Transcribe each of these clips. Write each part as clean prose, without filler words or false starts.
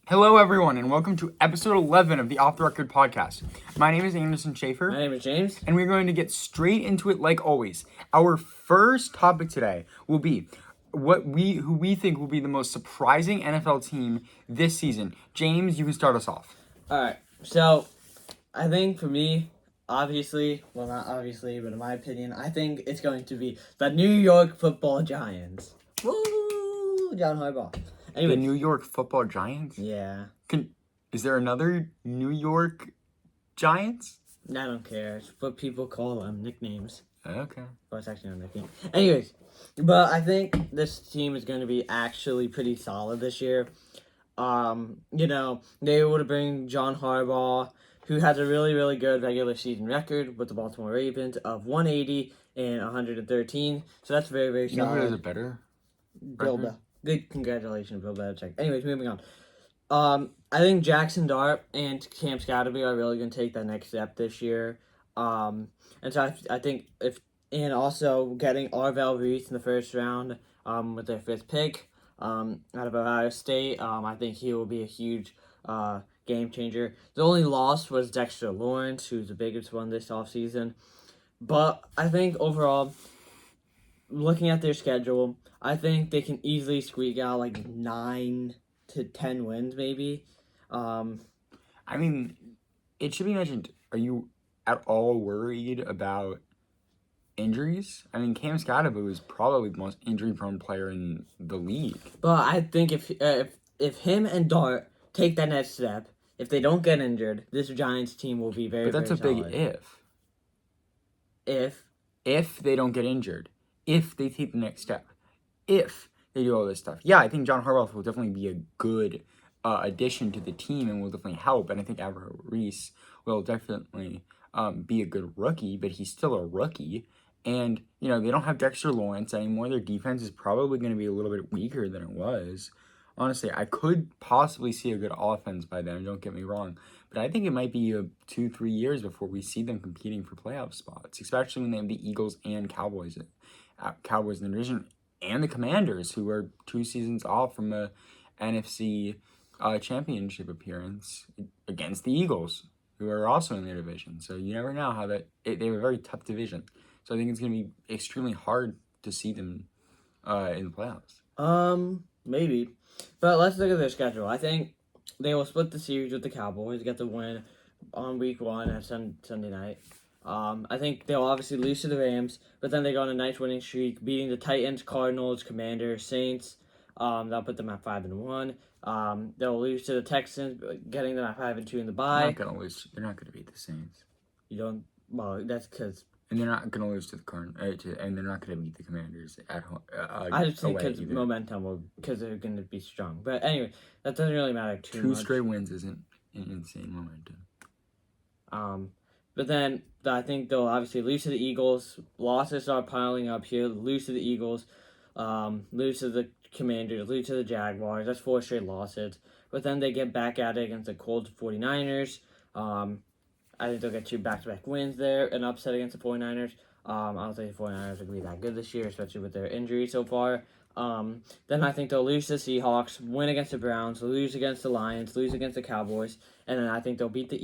Hello, everyone, and welcome to episode 11 of the Off the Record podcast. My name is Anderson Schaefer. My name is James. And we're going to get straight into it like always. Our first topic today will be who we think will be the most surprising NFL team this season. James, you can start us off. All right. So, I think for me, obviously, well, not obviously, but in my opinion, I think it's going to be the New York Football Giants. Woo! John Harbaugh. Anyway, The New York Football Giants? yeah. Is there another New York Giants? I don't care. It's what people call them, nicknames. Okay. Well, it's actually not a nickname. Anyways, but I think this team is going to be actually pretty solid this year. They were to bring John Harbaugh, who has a really, really good regular season record with the Baltimore Ravens of 180 and 113. So that's very, very You know solid. who has a better? Bill Belichick. Good, congratulations, Bill Belichick. Anyways, moving on. I think Jackson Dart and Cam Scatterby are really going to take that next step this year. And so I think and also getting Arvell Reese in the first round with their fifth pick out of Ohio State, I think he will be a huge game changer. The only loss was Dexter Lawrence, who's the biggest one this offseason. But I think overall, looking at their schedule, I think they can easily squeak out like 9 to 10 wins, maybe. I mean, it should be mentioned, are you at all worried about injuries? I mean, Cam Scatterby is probably the most injury-prone player in the league. But I think if him and Dart take that next step, if they don't get injured, this Giants team will be very, But that's a very big solid. If they don't get injured, if they take the next step, if they do all this stuff. Yeah, I think John Harbaugh will definitely be a good addition to the team and will definitely help. And I think Arvell Reese will definitely be a good rookie, but he's still a rookie. And, they don't have Dexter Lawrence anymore. Their defense is probably going to be a little bit weaker than it was. Honestly, I could possibly see a good offense by then, don't get me wrong. But I think it might be 2-3 years before we see them competing for playoff spots, especially when they have the Eagles and Cowboys in the division, and the Commanders, who are 2 seasons off from a NFC championship appearance against the Eagles, who are also in their division. So you never know how they have a very tough division. So I think it's going to be extremely hard to see them in the playoffs. Maybe. But let's look at their schedule. I think they will split the series with the Cowboys, get the win on week 1 at Sunday night. I think they'll obviously lose to the Rams, but then they go on a nice winning streak, beating the Titans, Cardinals, Commanders, Saints. That'll put them at 5-1. They'll lose to the Texans, getting them at 5-2 in the bye. They're not going to lose. They're not going to beat the Saints. You don't. Well, that's because. And they're not going to lose to the Cardinals, and they're not going to beat the Commanders at home. I just think because momentum will, because they're going to be strong. But anyway, that doesn't really matter too much. 2 straight wins isn't an insane momentum. But then I think they'll obviously lose to the Eagles. Losses start piling up here. Lose to the Eagles, lose to the Commanders, lose to the Jaguars. That's 4 straight losses. But then they get back at it against the Colts 49ers. I think they'll get 2 back-to-back wins there. An upset against the 49ers. I don't think the 49ers are going to be that good this year, especially with their injury so far. Then I think they'll lose to the Seahawks, win against the Browns, lose against the Lions, lose against the Cowboys, and then I think they'll beat the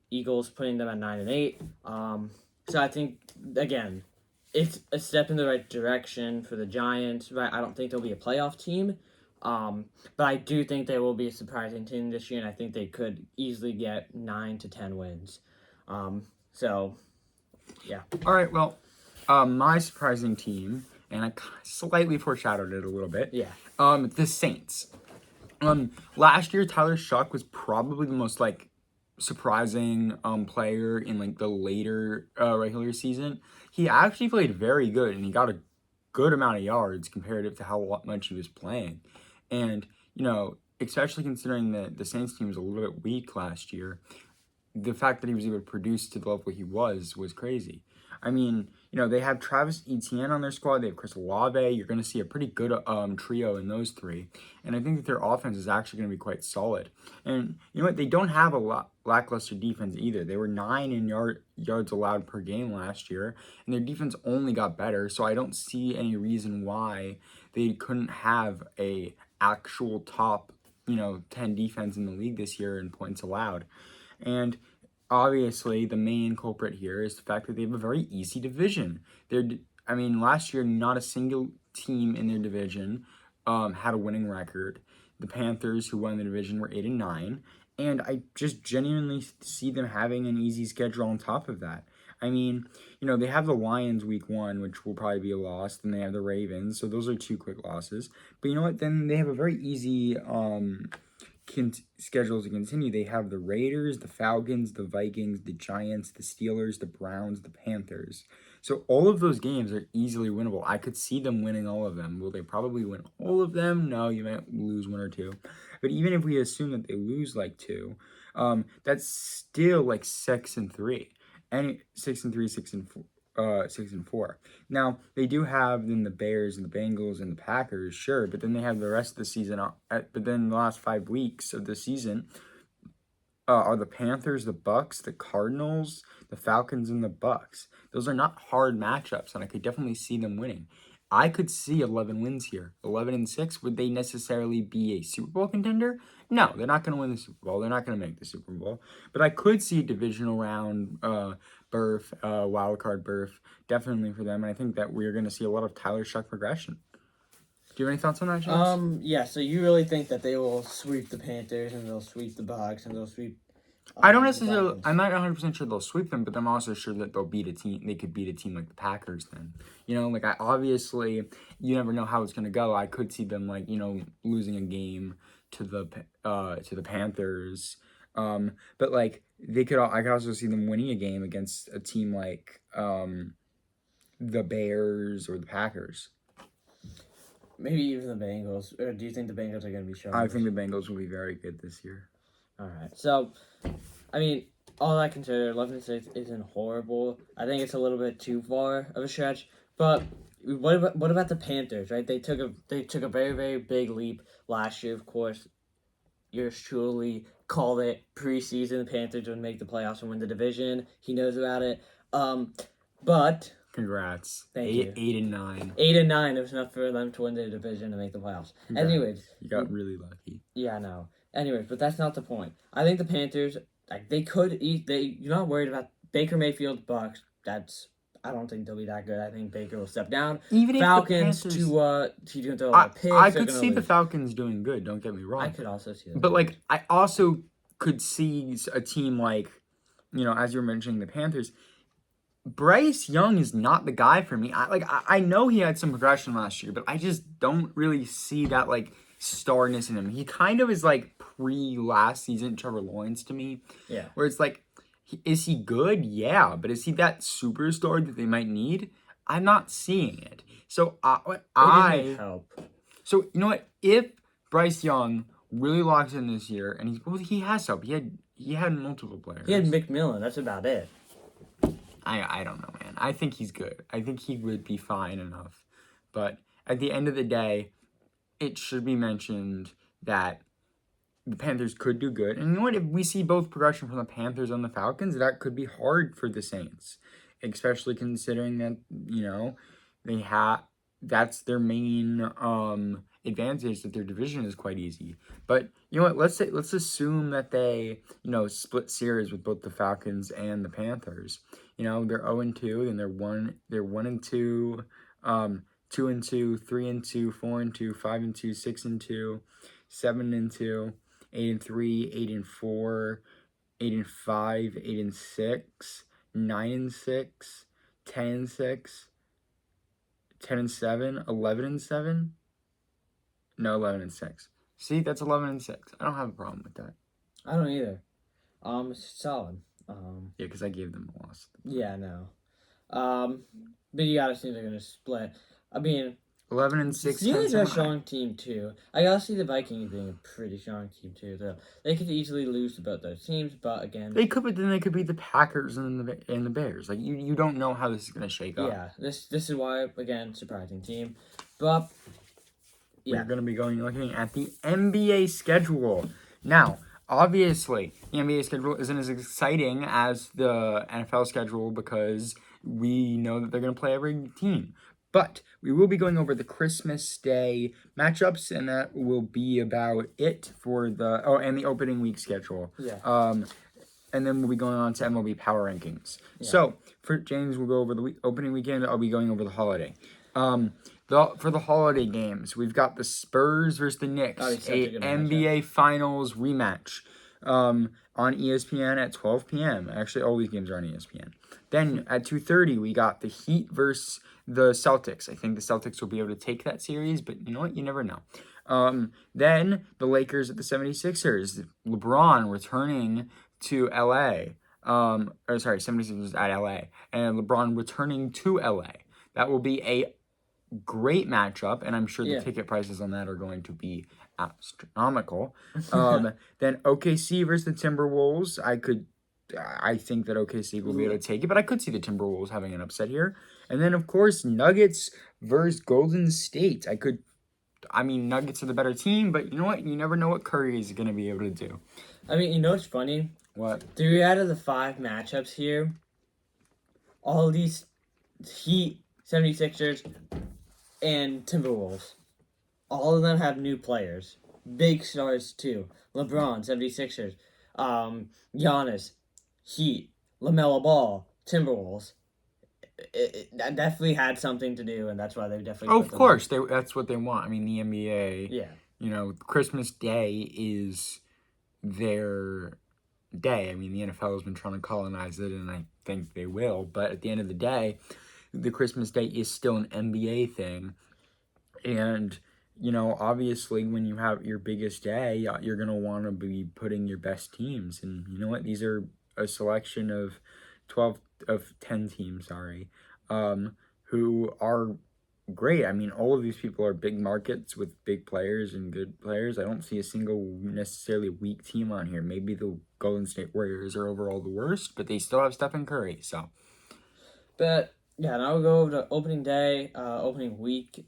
Eagles, putting them at 9-8. So I think, again, it's a step in the right direction for the Giants. Right, I don't think they'll be a playoff team, but I do think they will be a surprising team this year, and I think they could easily get 9 to 10 wins. So, yeah. All right, well, my surprising team, and I slightly foreshadowed it a little bit. Yeah. The Saints. Last year, Tyler Shuck was probably the most, surprising player in, the later regular season. He actually played very good, and he got a good amount of yards comparative to how much he was playing. And, especially considering that the Saints team was a little bit weak last year, the fact that he was able to produce to the level he was crazy. I mean, they have Travis Etienne on their squad. They have Chris Olave. You're going to see a pretty good trio in those 3. And I think that their offense is actually going to be quite solid. And you know what? They don't have a lackluster defense either. They were 9 in yards allowed per game last year, and their defense only got better. So I don't see any reason why they couldn't have a actual top 10 defense in the league this year in points allowed. And obviously, the main culprit here is the fact that they have a very easy division. Last year, not a single team in their division had a winning record. The Panthers, who won the division, were 8-9, and I just genuinely see them having an easy schedule on top of that. They have the Lions week 1, which will probably be a loss. Then they have the Ravens, so those are 2 quick losses. But you know what? Then they have a very easy schedule to continue. They have the Raiders, the Falcons, the Vikings, the Giants, the Steelers, the Browns, the Panthers. So all of those games are easily winnable. I could see them winning all of them. Will they probably win all of them? No, you might lose 1 or 2. But even if we assume that they lose like 2, that's still like 6-3. And 6-3, 6-4. Now they do have then the Bears and the Bengals and the Packers, sure, but then they have the rest of the season. But then the last 5 weeks of the season are the Panthers, the Bucks, the Cardinals, the Falcons, and the Bucks. Those are not hard matchups, and I could definitely see them winning. I could see 11 wins here. 11-6. Would they necessarily be a Super Bowl contender? No, they're not going to win the Super Bowl. They're not going to make the Super Bowl. But I could see a divisional round berth, wild card berth, definitely for them. And I think that we're going to see a lot of Tyler Shuck progression. Do you have any thoughts on that, James? Yeah, so you really think that they will sweep the Panthers and they'll sweep the Bucks and they'll sweep... I don't necessarily... I'm not 100% sure they'll sweep them, but I'm also sure that they'll beat a team. They could beat a team like the Packers then. Obviously, you never know how it's going to go. I could see them, losing a game to the Panthers. But, I could also see them winning a game against a team like the Bears or the Packers. Maybe even the Bengals. Or do you think the Bengals are going to be strong? I think the Bengals will be very good this year. All right. So, all I consider 11-6 isn't horrible. I think it's a little bit too far of a stretch. But what about the Panthers? Right? They took a very, very big leap last year. Of course, yours truly called it preseason. The Panthers would make the playoffs and win the division. He knows about it. But congrats. Thank you. 8-9. 8-9. It was enough for them to win the division and make the playoffs. Congrats. Anyways, you got really lucky. Yeah, I know. Anyways, but that's not the point. I think the Panthers, they could eat. You're not worried about Baker Mayfield, Bucks. I don't think they'll be that good. I think Baker will step down. Even Falcons if the Panthers, he's gonna throw a lot of picks. I could see the Falcons doing good. Don't get me wrong. I could also see that. But I also could see a team as you were mentioning the Panthers. Bryce Young is not the guy for me. I know he had some progression last year, but I just don't really see that starness in him. He kind of is pre-last season Trevor Lawrence to me. Yeah. Where it's is he good? Yeah. But is he that superstar that they might need? I'm not seeing it. So help. So you know what? If Bryce Young really locks in this year, and he has help. He had multiple players. He had McMillan. That's about it. I don't know, man. I think he's good. I think he would be fine enough. But at the end of the day, it should be mentioned that the Panthers could do good. And you know what? If we see both progression from the Panthers and the Falcons, that could be hard for the Saints. Especially considering that, that's their main advantage, that their division is quite easy. But you know what? Let's assume that they, split series with both the Falcons and the Panthers. They're 0-2, and they're 1-2, 2-2, 3-2, 4-2, 5-2, 6-2, 7-2, 8-3, 8-4, 8-5, 8-6, 9-6, 10-6, 10-7, 11-7. No, 11-6. See, that's 11-6. I don't have a problem with that. I don't either. It's solid. Yeah, because I gave them a loss. Yeah, no. But you gotta see they're gonna split. 11-6. Steelers are a strong team too. I gotta see the Vikings being a pretty strong team too. Though they could easily lose to both those teams, but again, they could. But then they could beat the Packers and the Bears. You don't know how this is gonna shake up. Yeah, this is why, again, surprising team, but yeah, we're gonna be looking at the NBA schedule now. Obviously, the NBA schedule isn't as exciting as the NFL schedule because we know that they're going to play every team. But we will be going over the Christmas Day matchups, and that will be about it for and the opening week schedule. Yeah. And then we'll be going on to MLB Power Rankings. Yeah. So for James, we'll go over the opening weekend. I'll be going over the holiday. For the holiday games, we've got the Spurs versus the Knicks, a NBA Finals rematch on ESPN at 12 p.m. Actually, all these games are on ESPN. Then at 2:30, we got the Heat versus the Celtics. I think the Celtics will be able to take that series, but you know what? You never know. Then the Lakers at the 76ers. LeBron returning to LA. 76ers at LA. And LeBron returning to LA. That will be a great matchup, and I'm sure the ticket prices on that are going to be astronomical. Then OKC versus the Timberwolves. I think that OKC will be able to take it, but I could see the Timberwolves having an upset here. And then, of course, Nuggets versus Golden State. Nuggets are the better team, but you know what? You never know what Curry is going to be able to do. I mean, you know what's funny? What? 3 out of the 5 matchups here, all these Heat, 76ers, and Timberwolves, all of them have new players. Big stars, too. LeBron, 76ers. Giannis, Heat. LaMelo Ball, Timberwolves. It definitely had something to do, and that's why they definitely. Of course, that's what they want. I mean, the NBA. Yeah. You know, Christmas Day is their day. I mean, the NFL has been trying to colonize it, and I think they will. But at the end of the day, the Christmas Day is still an NBA thing, and you know, obviously, when you have your biggest day, you're gonna want to be putting your best teams, and you know what? These are a selection of 10 teams, who are great. I mean, all of these people are big markets with big players and good players. I don't see a single necessarily weak team on here. Maybe the Golden State Warriors are overall the worst, but they still have Stephen Curry, so. But, yeah, now we'll go over to opening day, opening week.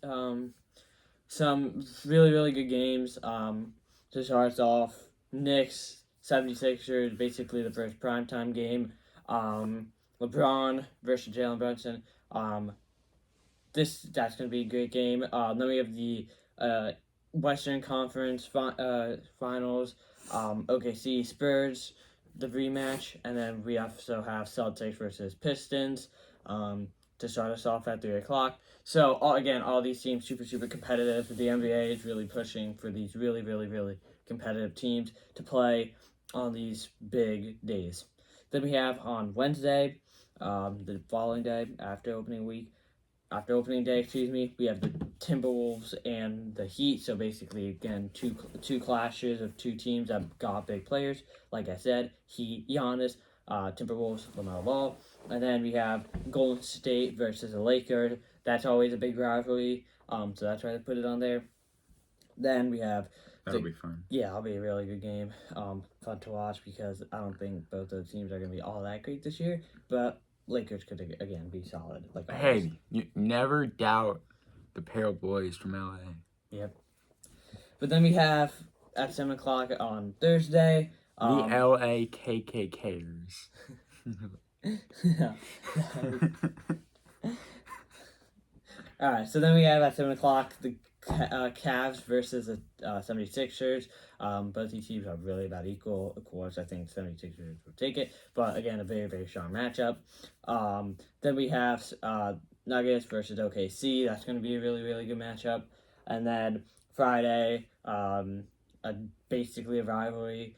Some really, really good games. To start us off, Knicks, 76ers, basically the first primetime game. LeBron versus Jalen Brunson. That's going to be a great game. Then we have the Western Conference Finals. OKC Spurs, the rematch. And then we also have Celtics versus Pistons to start us off at 3 o'clock. So, all these teams super, super competitive. The NBA is really pushing for these really, really, really competitive teams to play on these big days. Then we have on Wednesday, the following day after opening day, we have the Timberwolves and the Heat. So basically, again, two clashes of two teams that got big players. Like I said, Heat, Giannis, Timberwolves, LaMelo Ball. And then we have Golden State versus the Lakers. That's always a big rivalry. So that's why I put it on there. Then we have... That'll be fun. Yeah, it'll be a really good game. Fun to watch because I don't think both those teams are going to be all that great this year. But Lakers could, again, be solid. Hey, you never doubt the Pale Boys from LA. Yep. But then we have, at 7 o'clock on Thursday... the LA KKKers. Alright, so then we have at 7 o'clock the Cavs versus the 76ers. Both these teams are really about equal. Of course, I think 76ers will take it. But again, a very, very strong matchup. Then we have Nuggets versus OKC. That's going to be a really, really good matchup. And then Friday, basically a rivalry.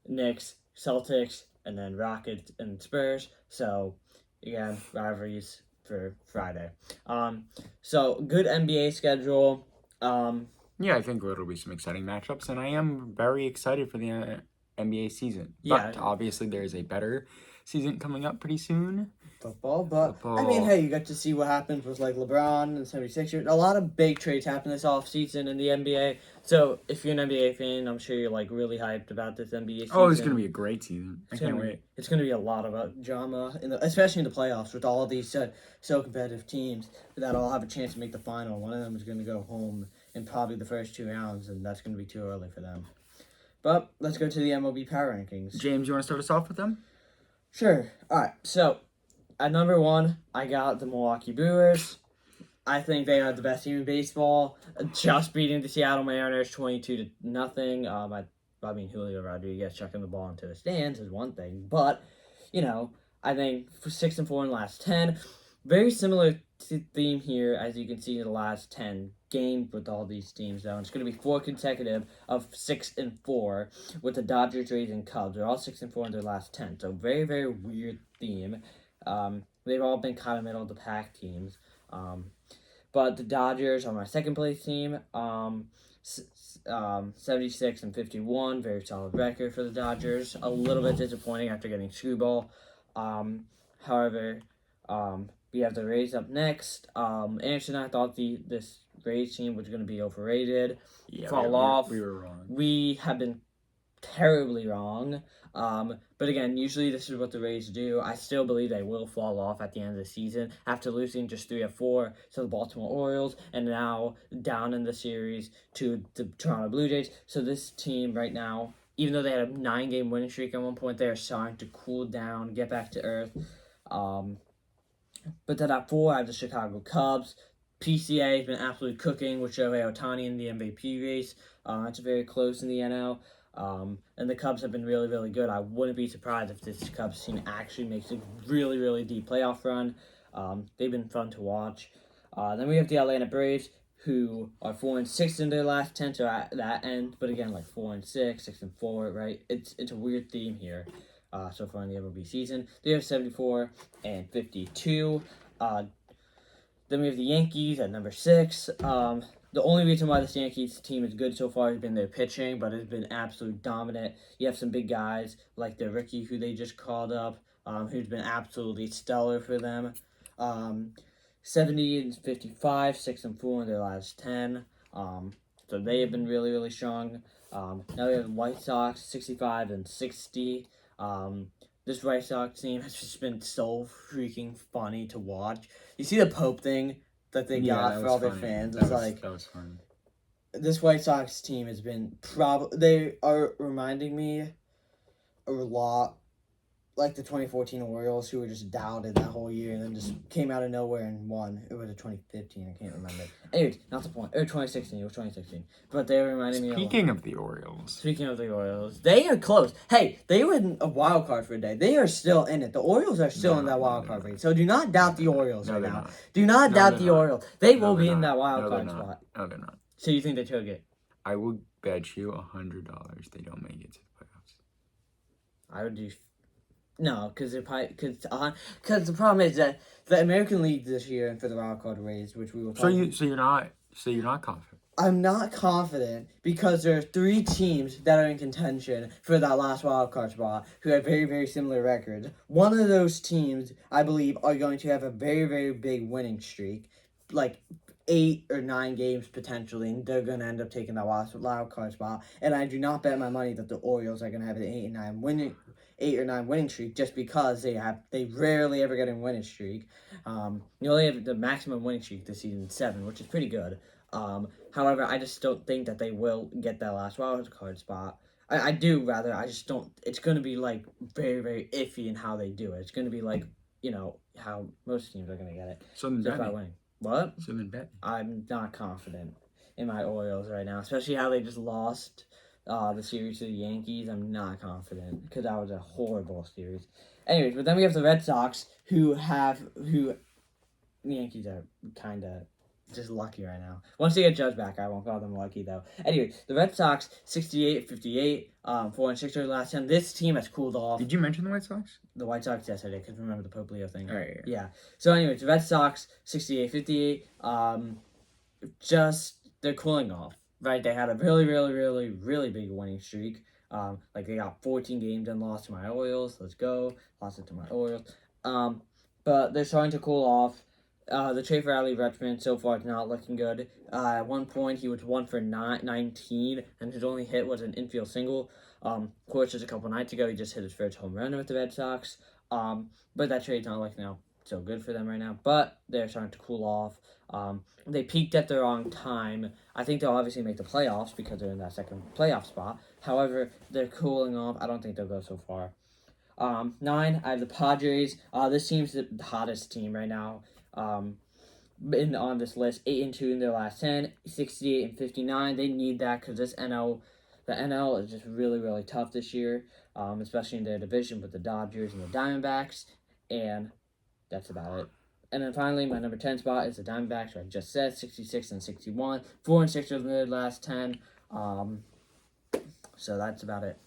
Knicks, Celtics, and then Rockets and Spurs. So, again, rivalries for Friday. So good NBA schedule. Yeah, I think it'll be some exciting matchups, and I am very excited for the NBA season. Yeah. But obviously there is a better season coming up pretty soon. Football. I mean, hey, you got to see what happens with LeBron and 76ers. A lot of big trades happened this offseason in the NBA. So if you're an NBA fan, I'm sure you're really hyped about this NBA season. Oh, it's going to be a great season. I can't wait. It's going to be a lot of drama, especially in the playoffs with all of these so competitive teams that all have a chance to make the final. One of them is going to go home in probably the first 2 rounds, and that's going to be too early for them. But let's go to the MLB Power Rankings. James, you want to start us off with them? Sure. All right. So at number 1, I got the Milwaukee Brewers. I think they are the best team in baseball. Just beating the Seattle Mariners 22-0. I mean, Julio Rodriguez chucking the ball into the stands is one thing, but I think for 6-4 in the last 10, very similar theme here as you can see in the last 10 games with all these teams. Though it's going to be 4 consecutive of 6-4 with the Dodgers, Rays, and Cubs. They're all 6-4 in their last 10, so very very weird theme. They've all been kind of middle of the pack teams. But the Dodgers are my second place team. 76-51, very solid record for the Dodgers. A little bit disappointing after getting screwball. However, we have the Rays up next. Anderson and I thought this Rays team was going to be overrated. Fall off. We were wrong. We have been terribly wrong. But again, usually this is what the Rays do. I still believe they will fall off at the end of the season after losing just 3 of 4 to the Baltimore Orioles and now down in the series to the Toronto Blue Jays. So this team right now, even though they had a 9-game winning streak at one point, they are starting to cool down, get back to earth. But then at 4, I have the Chicago Cubs. PCA has been absolutely cooking with Shohei Ohtani in the MVP race. It's very close in the NL. And the Cubs have been really, really good. I wouldn't be surprised if this Cubs team actually makes a really, really deep playoff run. They've been fun to watch. Then we have the Atlanta Braves, who are 4-6 in their last 10, so at that end. But again, like 4-6, 6-4, right? It's a weird theme here. So far in the MLB season, they have 74-52. Then we have the Yankees at number 6. The only reason why this Yankees team is good so far has been their pitching, but it's been absolutely dominant. You have some big guys like the rookie who they just called up, who's been absolutely stellar for them. 70-55, 6-4 in their last 10. So they have been really, really strong. Now we have the White Sox, 65-60. This White Sox team has just been so freaking funny to watch. You see the Pope thing that they got for all their fans? It's that was fun. This White Sox team has been they are reminding me a lot like the 2014 Orioles, who were just doubted that whole year and then just came out of nowhere and won. It was a 2015, I can't remember. Anyways, not the point. Or 2016, it was 2016. But they were reminding me Speaking of the Orioles. Speaking of the Orioles, they are close. Hey, they were in a wild card for a day. They are still in it. The Orioles are still in that wild card race. So do not doubt the Orioles right now. Not. Do not doubt the Orioles. They will be in not. that wild card spot. No, they're not. So you think they took it? I will bet you $100 they don't make it to the playoffs. I would do. No, because the problem is that the American League this year for the wild card race, which we will. So you're not confident. I'm not confident because there are 3 teams that are in contention for that last wild card spot who have very, very similar records. One of those teams, I believe, are going to have a very, very big winning streak, like 8 or 9 games potentially, and they're going to end up taking that last wild card spot. And I do not bet my money that the Orioles are going to have an 8 or 9 winning streak just because they rarely ever get a winning streak. You only have the maximum winning streak this season 7, which is pretty good. However, I just don't think that they will get that last wild card spot. I do, rather. I just don't. It's going to be, like, very, very iffy in how they do it. It's going to be like, how most teams are going to get it. So then by winning. What? So then bet. I'm not confident in my Orioles right now, especially how they just lost the series to the Yankees. I'm not confident because that was a horrible series. Anyways, but then we have the Red Sox, who the Yankees are kind of just lucky right now. Once they get Judge back, I won't call them lucky, though. Anyway, the Red Sox, 68-58, 4-6 over the last 10. This team has cooled off. Did you mention the White Sox? The White Sox, yes, I did, because remember the Pope Leo thing. All right. Yeah. So, anyways, the Red Sox, 68-58, they're cooling off, right? They had a really, really, really, really big winning streak. They got 14 games and lost to my Orioles. Let's go. Lost it to my Orioles. But they're starting to cool off. The trade for Adley Rutschman so far is not looking good. At one point, he was 1 for 19, and his only hit was an infield single. Of course, just a couple nights ago, he just hit his first home run with the Red Sox. But that trade's not looking out so good for them right now. But they're starting to cool off. They peaked at the wrong time. I think they'll obviously make the playoffs because they're in that second playoff spot. However, they're cooling off. I don't think they'll go so far. 9, I have the Padres. This team's the hottest team right now. on this list, 8-2 in their last 10, 68-59. They need that because the NL is just really, really tough this year, especially in their division with the Dodgers and the Diamondbacks, and that's about it. And then finally, my number 10 spot is the Diamondbacks, who I just said, 66-61, 4-6 in their last 10. So that's about it.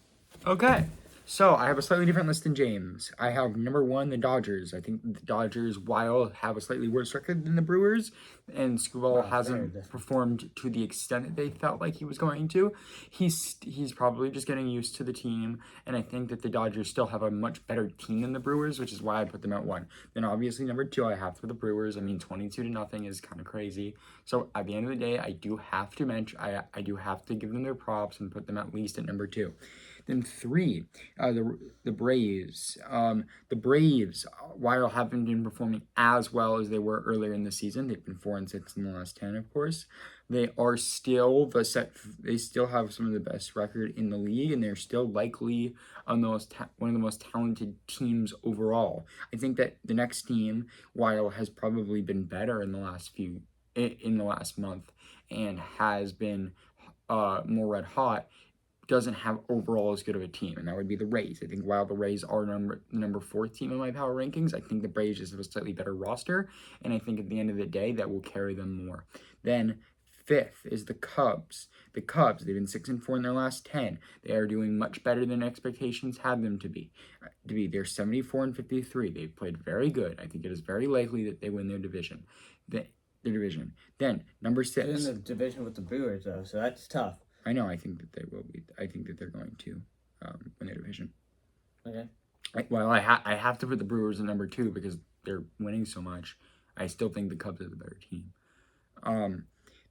Okay. So I have a slightly different list than James. I have number 1, the Dodgers. I think the Dodgers, while have a slightly worse record than the Brewers, and Scuball hasn't performed to the extent that they felt like he was going to, he's probably just getting used to the team, and I think that the Dodgers still have a much better team than the Brewers, which is why I put them at 1. Then obviously number 2 I have for the Brewers. I mean, 22-0 is kind of crazy. So at the end of the day, I do have to mention, I do have to give them their props and put them at least at number 2. Then 3, the Braves. The Braves, while haven't been performing as well as they were earlier in the season, they've been 4-6 in the last 10, of course. They are still they still have some of the best record in the league, and they're still likely one of the most talented teams overall. I think that the next team, while has probably been better in the last month, and has been more red hot, doesn't have overall as good of a team, and that would be the Rays. I think while the Rays are number 4 team in my power rankings, I think the Braves just have a slightly better roster, and I think at the end of the day that will carry them more. Then 5th is the Cubs. The Cubs, they've been 6-4 in their last 10. They are doing much better than expectations had them to be. They're 74-53. They've played very good. I think it is very likely that they win their division. Then number 6. They're in the division with the Brewers, though, so that's tough. I know. I think that they will be. I think that they're going to win their division. Okay. I have to put the Brewers at number 2 because they're winning so much. I still think the Cubs are the better team.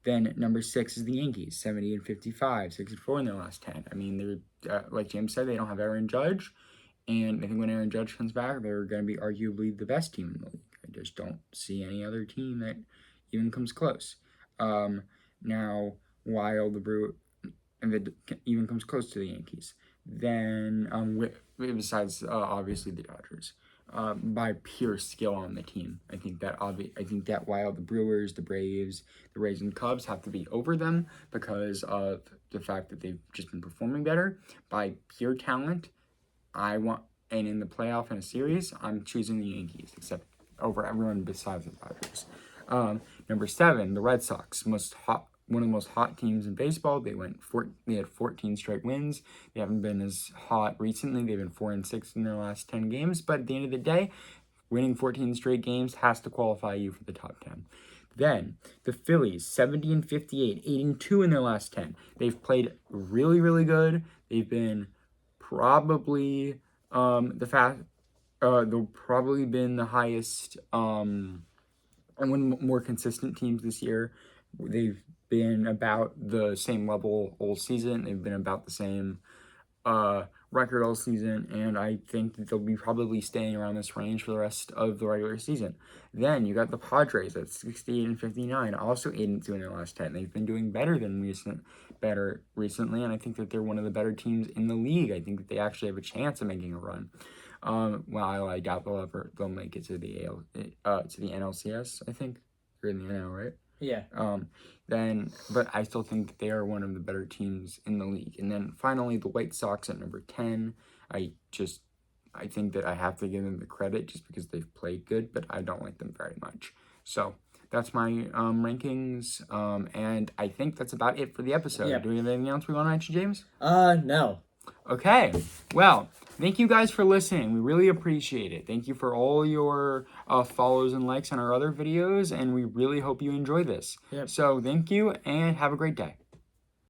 Then number 6 is the Yankees, 70-55, 6-4 in their last 10. I mean, they're like James said, they don't have Aaron Judge, and I think when Aaron Judge comes back, they're going to be arguably the best team in the league. I just don't see any other team that even comes close. Now, while the Brewers and that even comes close to the Yankees. Then, besides obviously the Dodgers, by pure skill on the team, I think that while the Brewers, the Braves, the Rays, and Cubs have to be over them because of the fact that they've just been performing better, by pure talent, and in the playoff in a series, I'm choosing the Yankees, except over everyone besides the Dodgers. Number 7, the Red Sox, one of the most hot teams in baseball. They had 14 straight wins. They haven't been as hot recently. They've been 4-6 in their last 10 games. But at the end of the day, winning 14 straight games has to qualify you for the top 10. Then the Phillies, 70-58, 8-2 in their last 10. They've played really, really good. They've been probably they'll probably been the highest and one of the more consistent teams this year. They've been about the same level all season. They've been about the same record all season, and I think that they'll be probably staying around this range for the rest of the regular season. Then you got the Padres at 68-59, also 8-2 in their last 10. They've been doing better recently, and I think that they're one of the better teams in the league. I think that they actually have a chance of making a run. While I doubt they'll make it to the NLCS. I think they're in the NL, right? Yeah. But I still think that they are one of the better teams in the league. And then finally, the White Sox at number 10. I think that I have to give them the credit just because they've played good, but I don't like them very much. So that's my rankings. And I think that's about it for the episode. Yep. Do we have anything else we want to mention, James? No. Okay. Well, thank you guys for listening. We really appreciate it. Thank you for all your follows and likes on our other videos, and we really hope you enjoy this. Yep. So thank you, and have a great day.